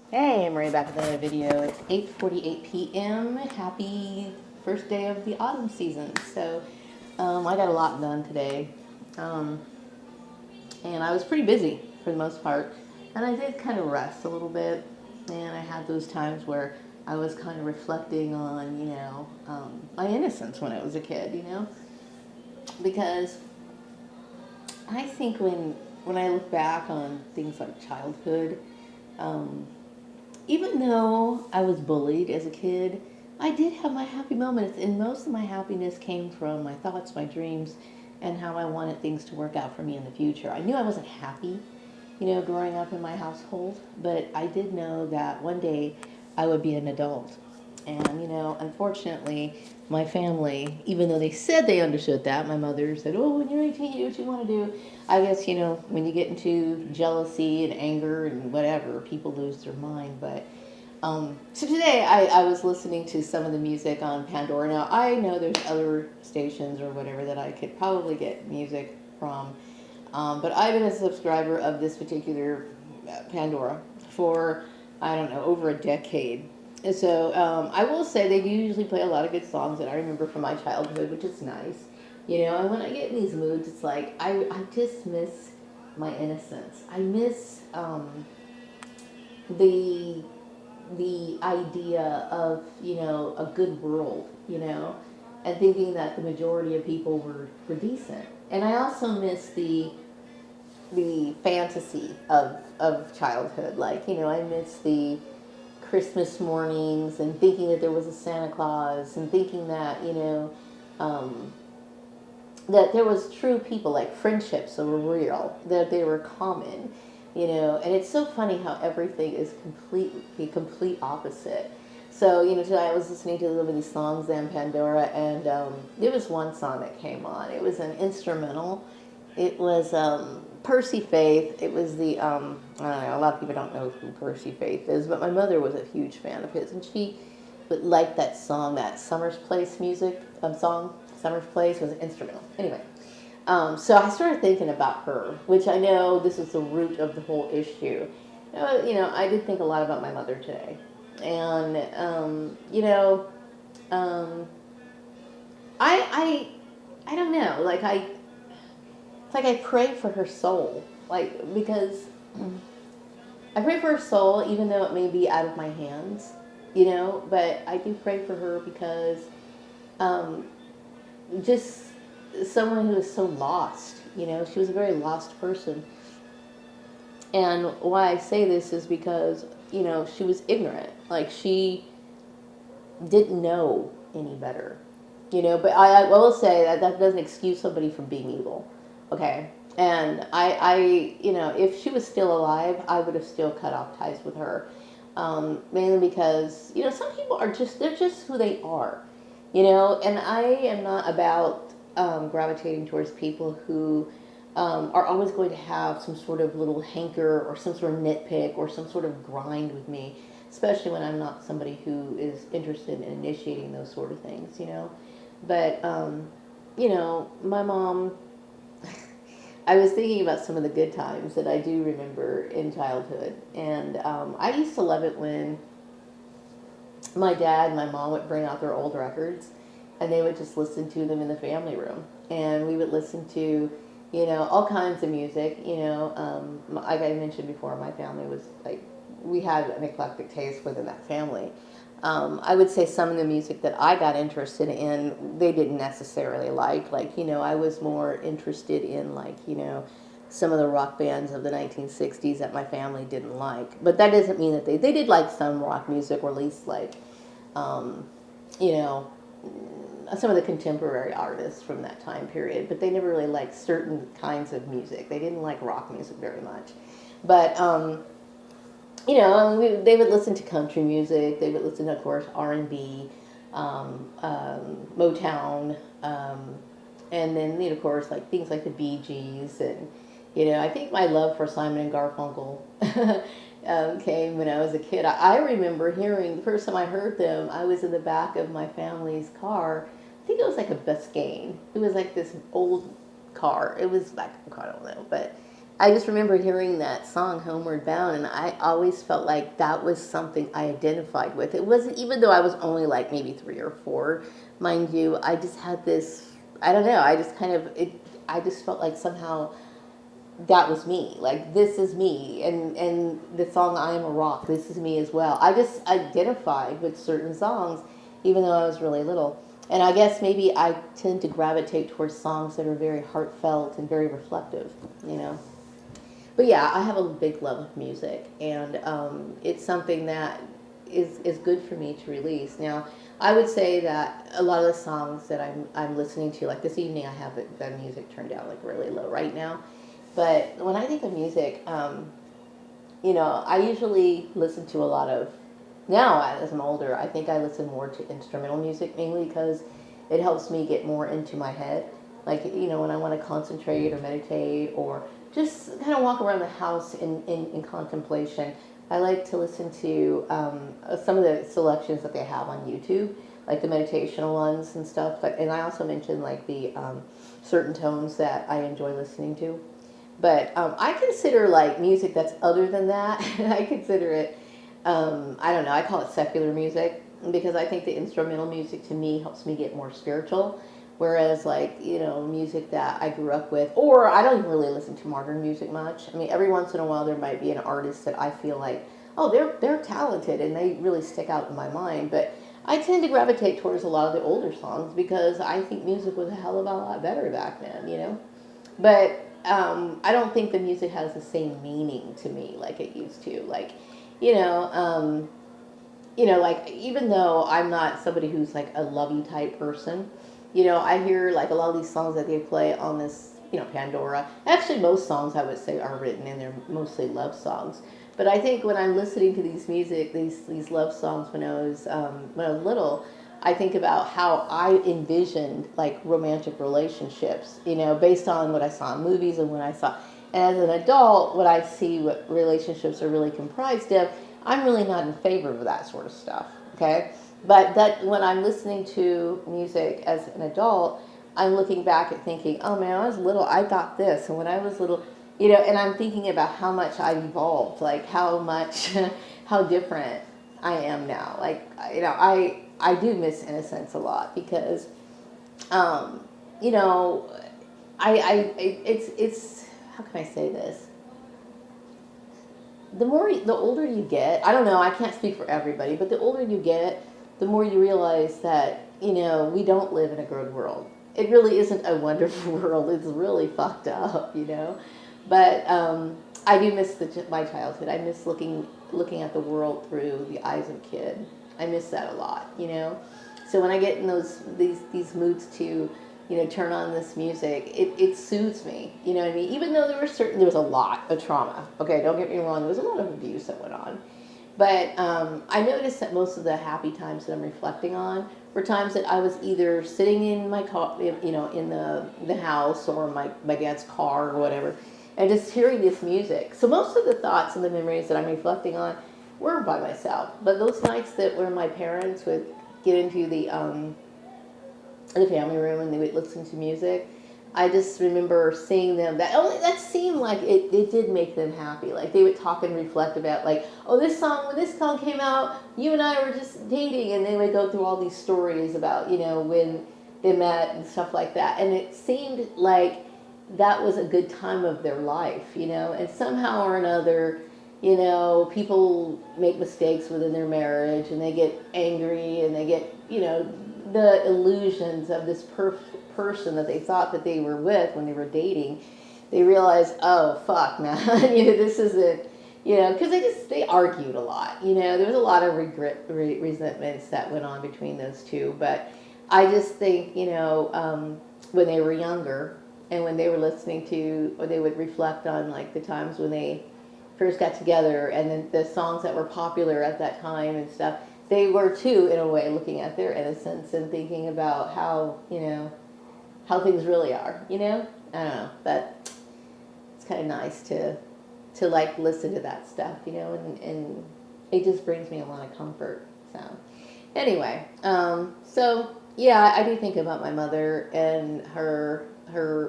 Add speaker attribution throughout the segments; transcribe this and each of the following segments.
Speaker 1: Hey, I'm Maria back with another video. It's 8:48 p.m. Happy first day of the autumn season. I got a lot done today. Um, and I was pretty busy for the most part. And I did kind of rest a little bit. And I had those times where I was kind of reflecting on, my innocence when I was a kid, because I think when I look back on things like childhood, um, even though I was bullied as a kid, I did have my happy moments, and most of my happiness came from my thoughts, my dreams, and how I wanted things to work out for me in the future. I knew I wasn't happy, growing up in my household, but I did know that one day I would be an adult. And, unfortunately, my family, even though they said they understood that, my mother said, "Oh, when you're 18, you do what you want to do." I guess, when you get into jealousy and anger and whatever, people lose their mind. So today I was listening to some of the music on Pandora. Now, I know there's other stations or whatever that I could probably get music from, but I've been a subscriber of this particular Pandora for, I don't know, over a decade. And so I will say they do usually play a lot of good songs that I remember from my childhood, which is nice. And when I get in these moods, it's like I just miss my innocence. I miss the the idea of a good world, and thinking that the majority of people were decent. And I also miss the fantasy of childhood. Like, I miss the Christmas mornings and thinking that there was a Santa Claus and thinking that, um, that there was true people, like friendships that were real, that they were common, and it's so funny how everything is the complete opposite. So, today I was listening to some of these songs on Pandora, and there was one song that came on. It was an instrumental. It was Percy Faith. It was I don't know, a lot of people don't know who Percy Faith is, but my mother was a huge fan of his, and she would like that song, that Summer's Place music song. Summer's Place was an instrumental. Anyway, so I started thinking about her, which I know this is the root of the whole issue. I did think a lot about my mother today, and um, I don't know, like it's like I pray for her soul, like because I pray for her soul, even though it may be out of my hands, but I do pray for her because um, just someone who is so lost. She was a very lost person. And why I say this is because, she was ignorant. Like, she didn't know any better. But I will say that that doesn't excuse somebody from being evil. Okay? And if she was still alive, I would have still cut off ties with her. Mainly because, some people they're just who they are. And I am not about gravitating towards people who are always going to have some sort of little hanker or some sort of nitpick or some sort of grind with me, especially when I'm not somebody who is interested in initiating those sort of things. But, my mom, I was thinking about some of the good times that I do remember in childhood. And I used to love it when my dad and my mom would bring out their old records and they would just listen to them in the family room. And we would listen to, all kinds of music. Like I mentioned before, my family was like, we had an eclectic taste within that family. I would say some of the music that I got interested in, they didn't necessarily like. Like, I was more interested in, like, some of the rock bands of the 1960s that my family didn't like. But that doesn't mean that they did like some rock music, or at least like, um, you know, some of the contemporary artists from that time period. But they never really liked certain kinds of music. They didn't like rock music very much. But, they would listen to country music. They would listen to, of course, R&B, Motown, and then, of course, like things like the Bee Gees. And, I think my love for Simon and Garfunkel came when I was a kid. I remember hearing, the first time I heard them, I was in the back of my family's car. I think it was like a Biscayne. It was like this old car. It was like, I don't know, but I just remember hearing that song Homeward Bound, and I always felt like that was something I identified with. It wasn't, even though I was only like maybe 3 or 4, mind you, I just had this, I don't know, I just kind of, I just felt like somehow that was me. Like, this is me. And the song I Am a Rock, this is me as well. I just identified with certain songs, even though I was really little. And I guess maybe I tend to gravitate towards songs that are very heartfelt and very reflective, you know. But yeah, I have a big love of music, and it's something that is good for me to release. Now, I would say that a lot of the songs that I'm listening to, like this evening, I have the music turned down like really low right now. But when I think of music, I usually listen to a lot of, now as I'm older, I think I listen more to instrumental music mainly because it helps me get more into my head. Like, when I want to concentrate or meditate or just kind of walk around the house in contemplation, I like to listen to some of the selections that they have on YouTube, like the meditational ones and stuff. And I also mentioned like the certain tones that I enjoy listening to. But I consider like music that's other than that, I consider it, I don't know, I call it secular music because I think the instrumental music to me helps me get more spiritual. Whereas like, music that I grew up with, or I don't even really listen to modern music much. I mean, every once in a while there might be an artist that I feel like, oh, they're talented and they really stick out in my mind. But I tend to gravitate towards a lot of the older songs because I think music was a hell of a lot better back then. But I don't think the music has the same meaning to me like it used to. Like, you know, um, like even though I'm not somebody who's like a lovey type person, I hear like a lot of these songs that they play on this, Pandora. Actually, most songs I would say are written and they're mostly love songs. But I think when I'm listening to these love songs when I was little, I think about how I envisioned like romantic relationships, based on what I saw in movies and what I saw. And as an adult, what I see what relationships are really comprised of, I'm really not in favor of that sort of stuff. Okay, but that when I'm listening to music as an adult, I'm looking back at thinking, oh man, when I was little, I got this, and when I was little, and I'm thinking about how much I've evolved, like how much, how different I am now. Like, I do miss Innocence a lot because, um, you know, it's how can I say this? The older you get, I don't know, I can't speak for everybody, but the older you get, the more you realize that, we don't live in a good world. It really isn't a wonderful world. It's really fucked up. But I do miss my childhood. I miss looking at the world through the eyes of a kid. I miss that a lot. So when I get in these moods to, turn on this music, it soothes me. You know what I mean? Even though there was a lot of trauma. Okay, don't get me wrong. There was a lot of abuse that went on. But I noticed that most of the happy times that I'm reflecting on were times that I was either sitting in my car, in the house or my dad's car or whatever, and just hearing this music. So most of the thoughts and the memories that I'm reflecting on were by myself. But those nights that where my parents would get into the family room and they would listen to music, I just remember seeing them. That seemed like it did make them happy. Like they would talk and reflect about like, oh, when this song came out, you and I were just dating, and they would go through all these stories about when they met and stuff like that. And it seemed like that was a good time of their life, And somehow or another, people make mistakes within their marriage, and they get angry, and they get the illusions of this person that they thought that they were with when they were dating. They realize, oh fuck, man, this isn't, because they argued a lot. There was a lot of resentments that went on between those two. But I just think, when they were younger and when they were listening to, or they would reflect on like the times when they first got together and then the songs that were popular at that time and stuff, they were too, in a way, looking at their innocence and thinking about how, how things really are, I don't know, but it's kind of nice to like listen to that stuff, and it just brings me a lot of comfort. So anyway, so yeah, I do think about my mother and her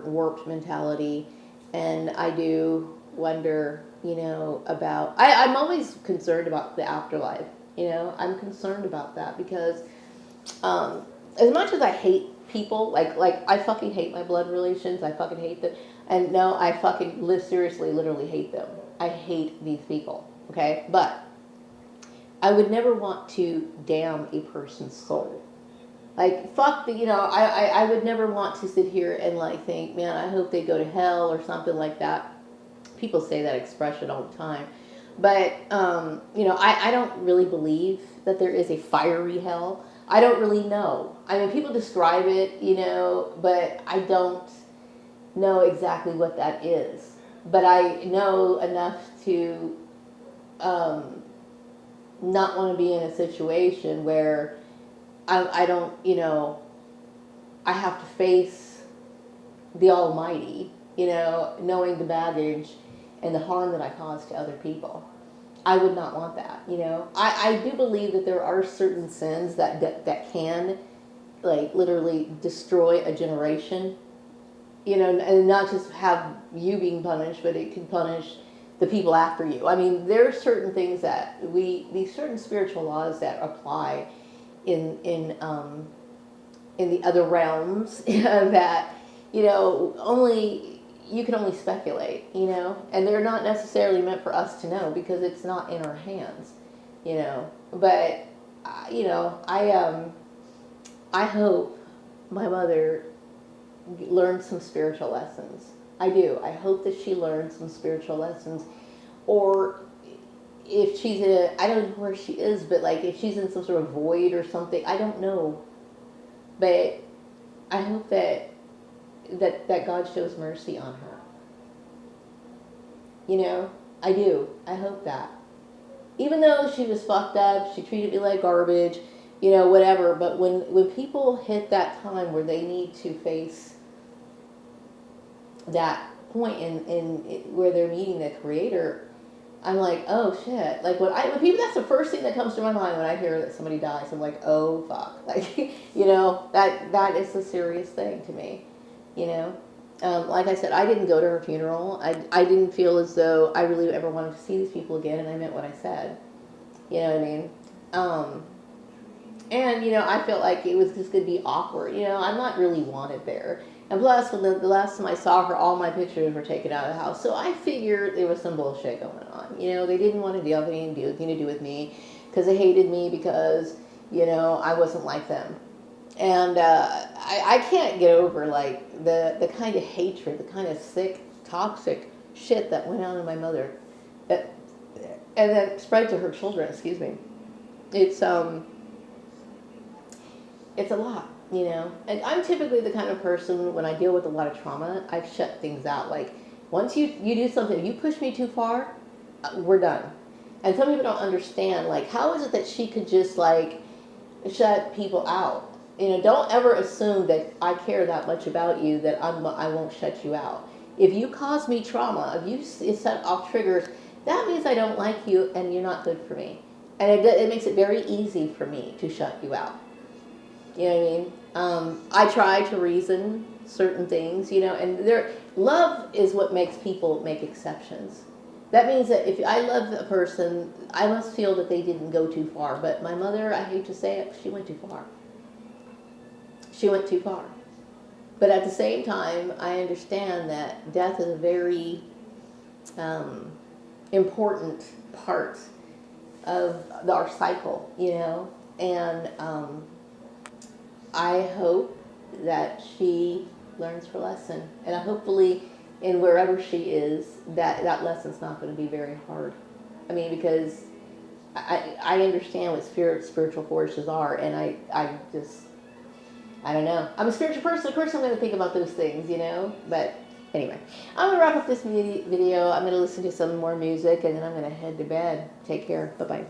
Speaker 1: warped mentality, and I do wonder, about, I'm always concerned about the afterlife. I'm concerned about that because um, as much as I hate people, like I fucking hate my blood relations, I fucking hate them, and no, I fucking seriously, literally hate them. I hate these people, okay? But I would never want to damn a person's soul. Like, fuck I would never want to sit here and like think, man, I hope they go to hell or something like that. People say that expression all the time. But, I don't really believe that there is a fiery hell. I don't really know. I mean, people describe it, but I don't know exactly what that is. But I know enough to um, not want to be in a situation where I don't, I have to face the Almighty, knowing the baggage and the harm that I cause to other people. I would not want that, I do believe that there are certain sins that can, like, literally destroy a generation, and not just have you being punished, but it can punish the people after you. I mean, there are certain things that these certain spiritual laws that apply in the other realms that only you can only speculate, and they're not necessarily meant for us to know because it's not in our hands, but I hope my mother learned some spiritual lessons. I do. I hope that she learned some spiritual lessons, or if she's I don't know where she is, but like if she's in some sort of void or something, I don't know. But I hope that God shows mercy on her. I do. I hope that. Even though she was fucked up, she treated me like garbage, whatever. But when people hit that time where they need to face that point in where they're meeting the Creator, I'm like, oh shit. Like when people, that's the first thing that comes to my mind when I hear that somebody dies. I'm like, oh fuck. Like, that is a serious thing to me, Like I said, I didn't go to her funeral. I didn't feel as though I really ever wanted to see these people again, and I meant what I said. You know what I mean? And, I felt like it was just going to be awkward. I'm not really wanted there. And plus, when the last time I saw her, all my pictures were taken out of the house. So I figured there was some bullshit going on. They didn't want to have anything to do with me because they hated me because, I wasn't like them. And I can't get over, like, the kind of hatred, the kind of sick, toxic shit that went on in my mother. And then spread to her children, excuse me. It's a lot. And I'm typically the kind of person, when I deal with a lot of trauma, I shut things out. Like, once you do something, you push me too far, we're done. And some people don't understand, like, how is it that she could just, like, shut people out? Don't ever assume that I care that much about you that I won't shut you out. If you cause me trauma, if you set off triggers, that means I don't like you and you're not good for me. And it makes it very easy for me to shut you out. You know what I mean? I try to reason certain things, and love is what makes people make exceptions. That means that if I love a person, I must feel that they didn't go too far. But my mother, I hate to say it, she went too far. She went too far. But at the same time, I understand that death is a very important part of our cycle, and I hope that she learns her lesson, and hopefully in wherever she is, that lesson's not going to be very hard. I mean, because I understand what spiritual forces are, and I don't know. I'm a spiritual person, of course I'm going to think about those things, but anyway, I'm going to wrap up this video. I'm going to listen to some more music, and then I'm going to head to bed. Take care. Bye-bye.